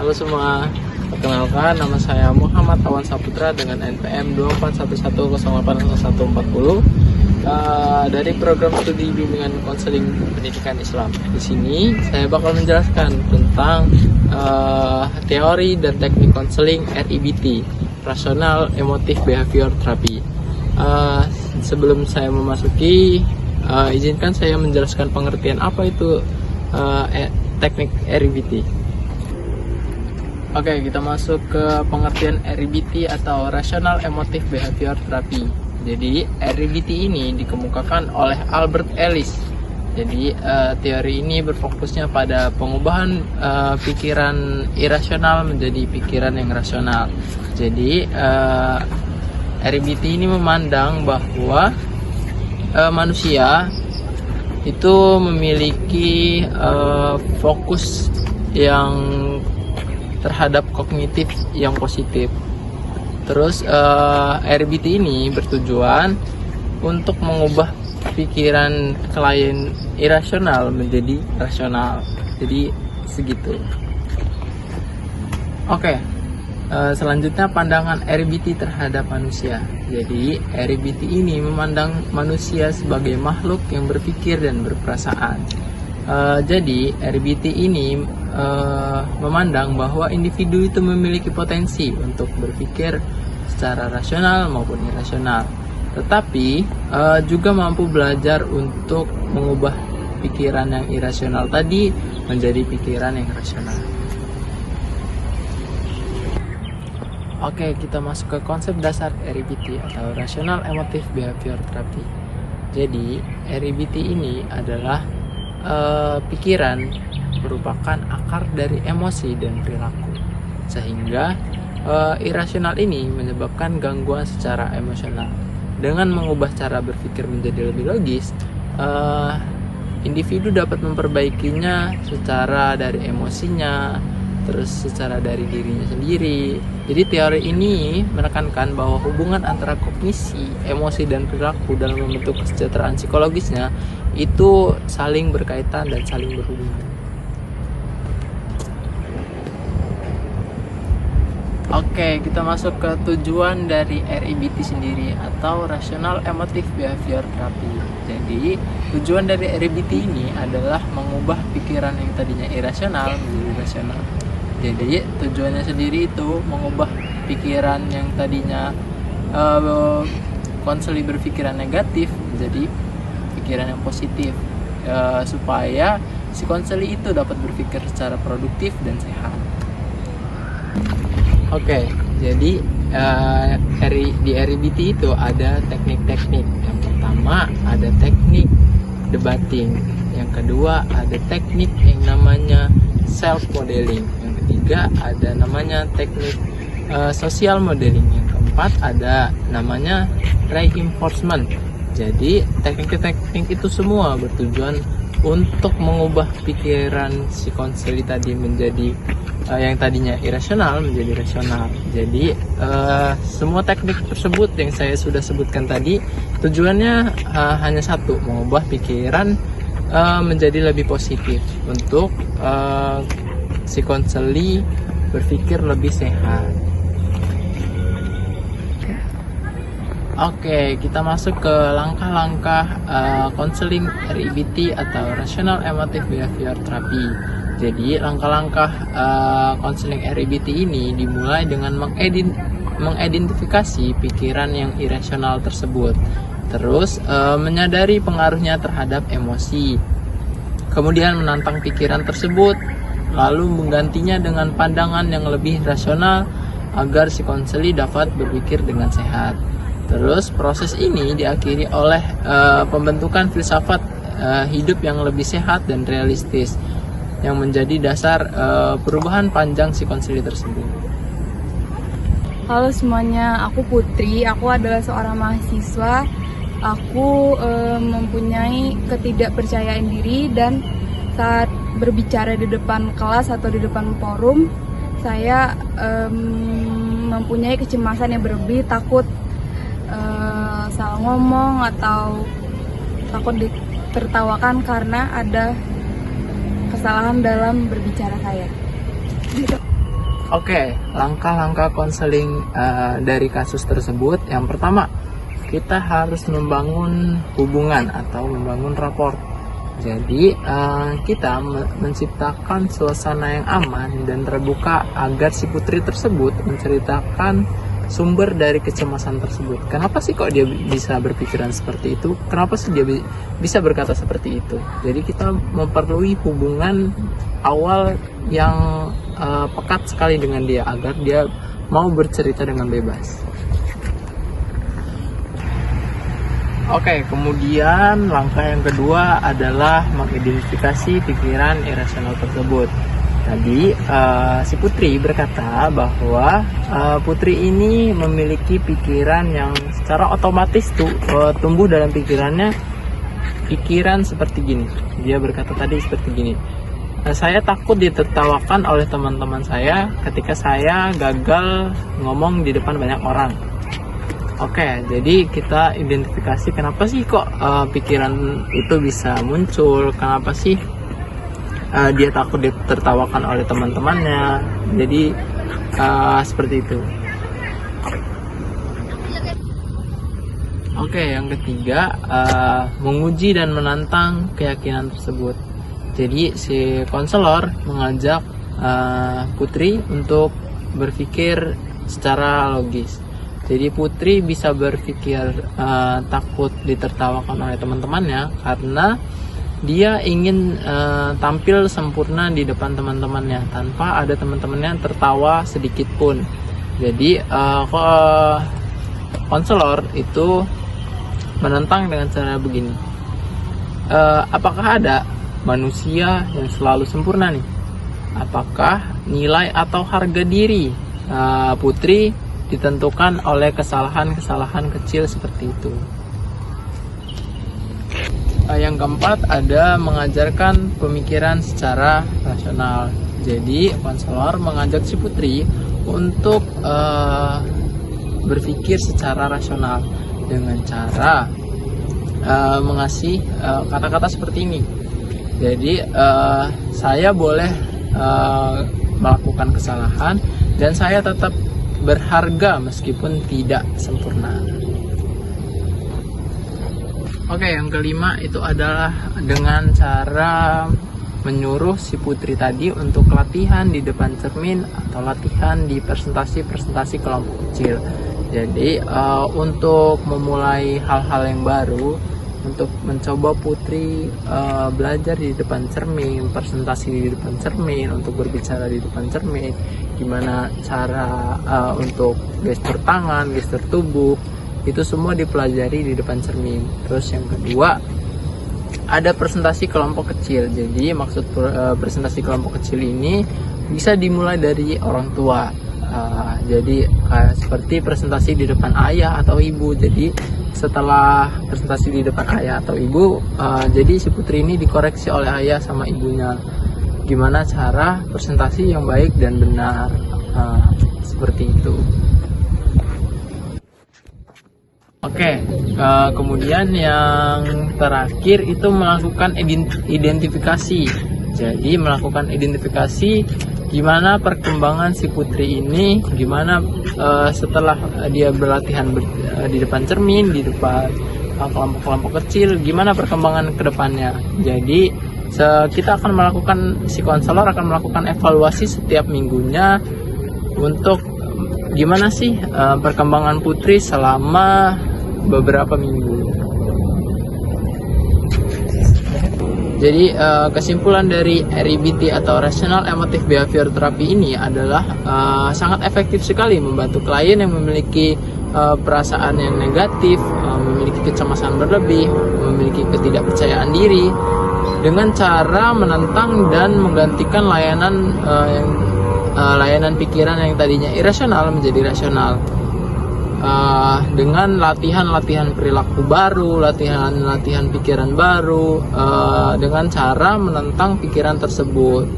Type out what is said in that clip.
Halo semua, perkenalkan nama saya Muhammad Awan Saputra dengan NPM 2411080140 dari program studi bimbingan konseling pendidikan Islam. Di sini saya bakal menjelaskan tentang teori dan teknik konseling REBT, Rational Emotive Behavior Therapy. Sebelum saya memasuki, izinkan saya menjelaskan pengertian apa itu teknik REBT. Oke, kita masuk ke pengertian REBT atau Rational Emotive Behavior Therapy. Jadi, REBT ini dikemukakan oleh Albert Ellis. Jadi, teori ini berfokusnya pada pengubahan pikiran irasional menjadi pikiran yang rasional. Jadi, REBT ini memandang bahwa manusia itu memiliki fokus yang terhadap kognitif yang positif. Terus REBT ini bertujuan untuk mengubah pikiran klien irasional menjadi rasional. Jadi segitu. Oke. Selanjutnya pandangan REBT terhadap manusia. Jadi REBT ini memandang manusia sebagai makhluk yang berpikir dan berperasaan. Jadi REBT ini memandang bahwa individu itu memiliki potensi untuk berpikir secara rasional maupun irasional, tetapi juga mampu belajar untuk mengubah pikiran yang irasional tadi menjadi pikiran yang rasional. Oke, kita masuk ke konsep dasar REBT atau Rational Emotive Behavior Therapy. Jadi, REBT ini adalah pikiran merupakan akar dari emosi dan perilaku. Sehingga irasional ini menyebabkan gangguan secara emosional. Dengan mengubah cara berpikir menjadi lebih logis, individu dapat memperbaikinya secara dari emosinya, terus secara dari dirinya sendiri. Jadi teori ini menekankan bahwa hubungan antara kognisi, emosi, dan perilaku dalam membentuk kesejahteraan psikologisnya itu saling berkaitan dan saling berhubungan. Oke, kita masuk ke tujuan dari REBT sendiri atau Rational Emotive Behavior Therapy. Jadi, tujuan dari REBT ini adalah mengubah pikiran yang tadinya irasional menjadi rasional. Jadi tujuannya sendiri itu mengubah pikiran yang tadinya konseli berpikiran negatif menjadi pikiran yang positif, supaya si konseli itu dapat berpikir secara produktif dan sehat. Oke, jadi di REBT itu ada teknik-teknik. Yang pertama ada teknik debating, yang kedua ada teknik yang namanya self modeling, yang ketiga ada namanya teknik social modeling, yang keempat ada namanya reinforcement. Jadi teknik-teknik itu semua bertujuan untuk mengubah pikiran si konseli tadi menjadi yang tadinya irasional menjadi rasional. Jadi semua teknik tersebut yang saya sudah sebutkan tadi tujuannya hanya satu, mengubah pikiran menjadi lebih positif untuk si konseli berpikir lebih sehat. Oke, kita masuk ke langkah-langkah konseling REBT atau Rational Emotive Behavior Therapy. Jadi langkah-langkah konseling REBT ini dimulai dengan mengidentifikasi pikiran yang irasional tersebut. Terus menyadari pengaruhnya terhadap emosi, kemudian menantang pikiran tersebut, lalu menggantinya dengan pandangan yang lebih rasional agar si konseli dapat berpikir dengan sehat. Terus proses ini diakhiri oleh pembentukan filsafat hidup yang lebih sehat dan realistis yang menjadi dasar perubahan panjang si konseli tersebut. Halo semuanya, aku Putri, aku adalah seorang mahasiswa. Aku mempunyai ketidakpercayaan diri dan saat berbicara di depan kelas atau di depan forum, saya mempunyai kecemasan yang berlebih, takut salah ngomong atau takut ditertawakan karena ada kesalahan dalam berbicara saya. Oke, langkah-langkah konseling dari kasus tersebut. Yang pertama, kita harus membangun hubungan atau membangun raport. Jadi kita menciptakan suasana yang aman dan terbuka agar si putri tersebut menceritakan sumber dari kecemasan tersebut. Kenapa sih kok dia bisa berpikiran seperti itu? Kenapa sih dia bisa berkata seperti itu? Jadi kita memerlukan hubungan awal yang pekat sekali dengan dia agar dia mau bercerita dengan bebas. Oke, kemudian langkah yang kedua adalah mengidentifikasi pikiran irasional tersebut. Tadi si Putri berkata bahwa Putri ini memiliki pikiran yang secara otomatis tumbuh dalam pikirannya, pikiran seperti gini. Dia berkata tadi seperti gini. Saya takut ditertawakan oleh teman-teman saya ketika saya gagal ngomong di depan banyak orang. Oke, jadi kita identifikasi kenapa sih kok pikiran itu bisa muncul, kenapa sih dia takut ditertawakan oleh teman-temannya. Jadi seperti itu. Oke, yang ketiga, menguji dan menantang keyakinan tersebut. Jadi si konselor mengajak Putri untuk berpikir secara logis. Jadi Putri bisa berpikir takut ditertawakan oleh teman-temannya karena dia ingin tampil sempurna di depan teman-temannya tanpa ada teman-temannya tertawa sedikit pun. Jadi konselor itu menentang dengan cara begini. Apakah ada manusia yang selalu sempurna nih? Apakah nilai atau harga diri Putri ditentukan oleh kesalahan-kesalahan kecil seperti itu? Yang keempat ada mengajarkan pemikiran secara rasional. Jadi konselor mengajak si Putri untuk berpikir secara rasional dengan cara mengasih kata-kata seperti ini. Jadi saya boleh melakukan kesalahan dan saya tetap berharga meskipun tidak sempurna. Oke, yang kelima itu adalah dengan cara menyuruh si Putri tadi untuk latihan di depan cermin atau latihan di presentasi kelompok kecil. Jadi untuk memulai hal-hal yang baru, untuk mencoba Putri belajar di depan cermin, presentasi di depan cermin, untuk berbicara di depan cermin, gimana cara untuk gestur tangan, gestur tubuh, itu semua dipelajari di depan cermin. Terus yang kedua ada presentasi kelompok kecil. Jadi maksud presentasi kelompok kecil ini bisa dimulai dari orang tua. Jadi seperti presentasi di depan ayah atau ibu. Jadi setelah presentasi di depan ayah atau ibu, jadi si Putri ini dikoreksi oleh ayah sama ibunya gimana cara presentasi yang baik dan benar, seperti itu. Oke, kemudian yang terakhir itu melakukan identifikasi. Jadi melakukan identifikasi gimana perkembangan si Putri ini, gimana setelah dia berlatihan di depan cermin, di depan kelompok-kelompok kecil, gimana perkembangan ke depannya. Jadi kita akan melakukan, si konselor akan melakukan evaluasi setiap minggunya untuk gimana sih perkembangan Putri selama beberapa minggu. Jadi kesimpulan dari REBT atau Rational Emotive Behavior Therapy ini adalah sangat efektif sekali membantu klien yang memiliki perasaan yang negatif, memiliki kecemasan berlebih, memiliki ketidakpercayaan diri, dengan cara menantang dan menggantikan layanan pikiran yang tadinya irasional menjadi rasional. Dengan latihan perilaku baru, latihan pikiran baru, dengan cara menentang pikiran tersebut.